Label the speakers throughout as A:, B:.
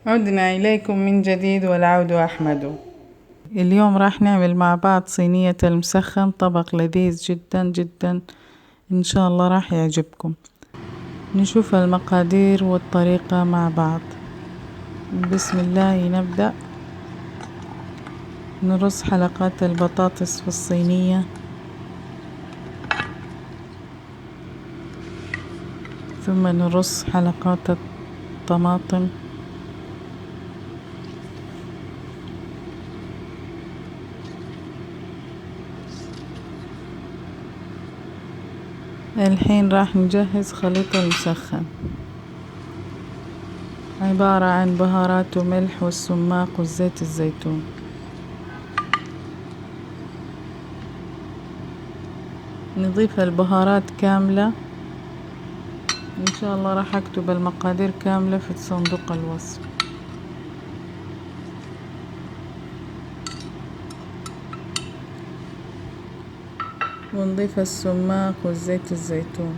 A: عدنا إليكم من جديد والعود أحمد. اليوم راح نعمل مع بعض صينية المسخن، طبق لذيذ جدا جدا، إن شاء الله راح يعجبكم. نشوف المقادير والطريقة مع بعض. بسم الله نبدأ. نرص حلقات البطاطس في الصينية، ثم نرص حلقات الطماطم، الحين راح نجهز خليط المسخن، عبارة عن بهارات وملح والسماق والزيت الزيتون. نضيف البهارات كاملة، إن شاء الله راح أكتب المقادير كاملة في صندوق الوصف. ونضيف السماق والزيت الزيتون.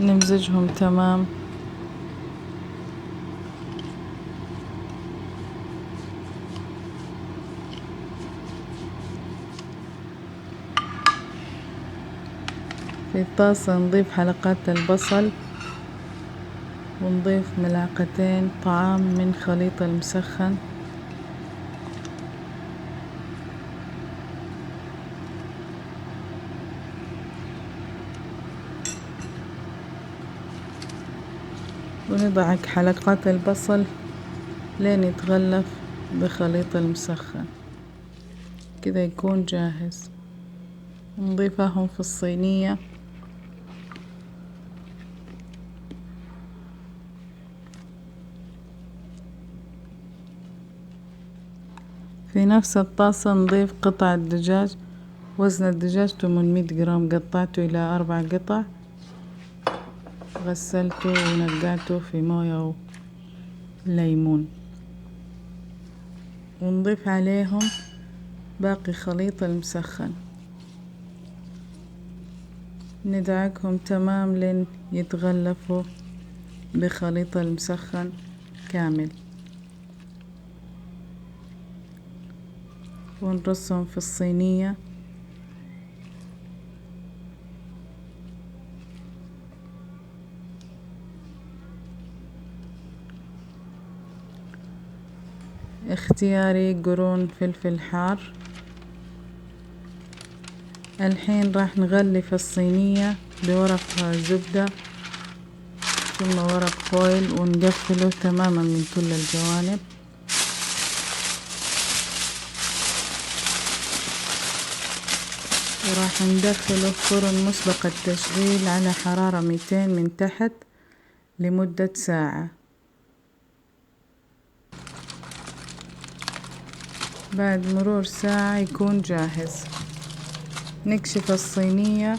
A: نمزجهم تمام. في الطاسة نضيف حلقات البصل، ونضيف ملعقتين طعام من خليط المسخن، وندعك حلقات البصل لين يتغلف بخليط المسخن، كذا يكون جاهز. نضيفهم في الصينية. في نفس الطاسة نضيف قطع الدجاج، وزن الدجاج 800 جرام، قطعته إلى 4 قطع، غسلته ونقعته في موية وليمون. ونضيف عليهم باقي خليط المسخن، ندعكهم تمام لين يتغلفوا بخليط المسخن كامل، ونرصهم في الصينية. اختياري قرون فلفل حار. الحين راح نغلف الصينية بورق زبدة ثم ورق فويل، ونقفله تماما من كل الجوانب. وراح ندخله فرن مسبق التشغيل على حرارة 200 من تحت لمدة ساعة. بعد مرور ساعة يكون جاهز. نكشف الصينية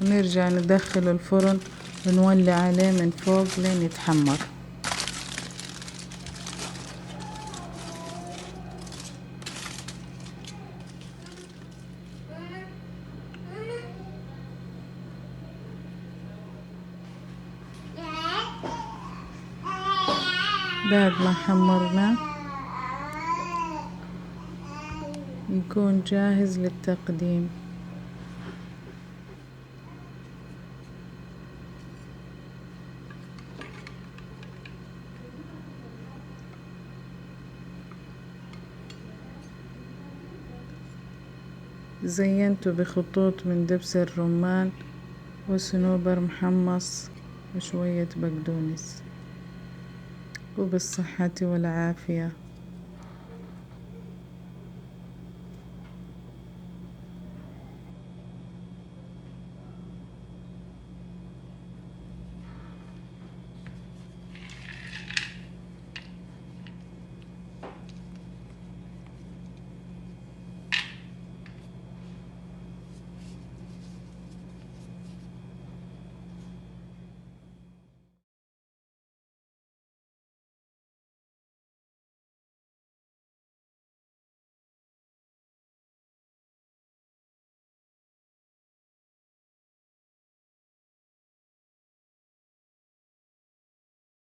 A: ونرجع ندخل الفرن ونولع عليه من فوق لين يتحمر. بعد ما حمرناه يكون جاهز للتقديم. زينته بخطوط من دبس الرمان وصنوبر محمص وشوية بقدونس. وبالصحة والعافية.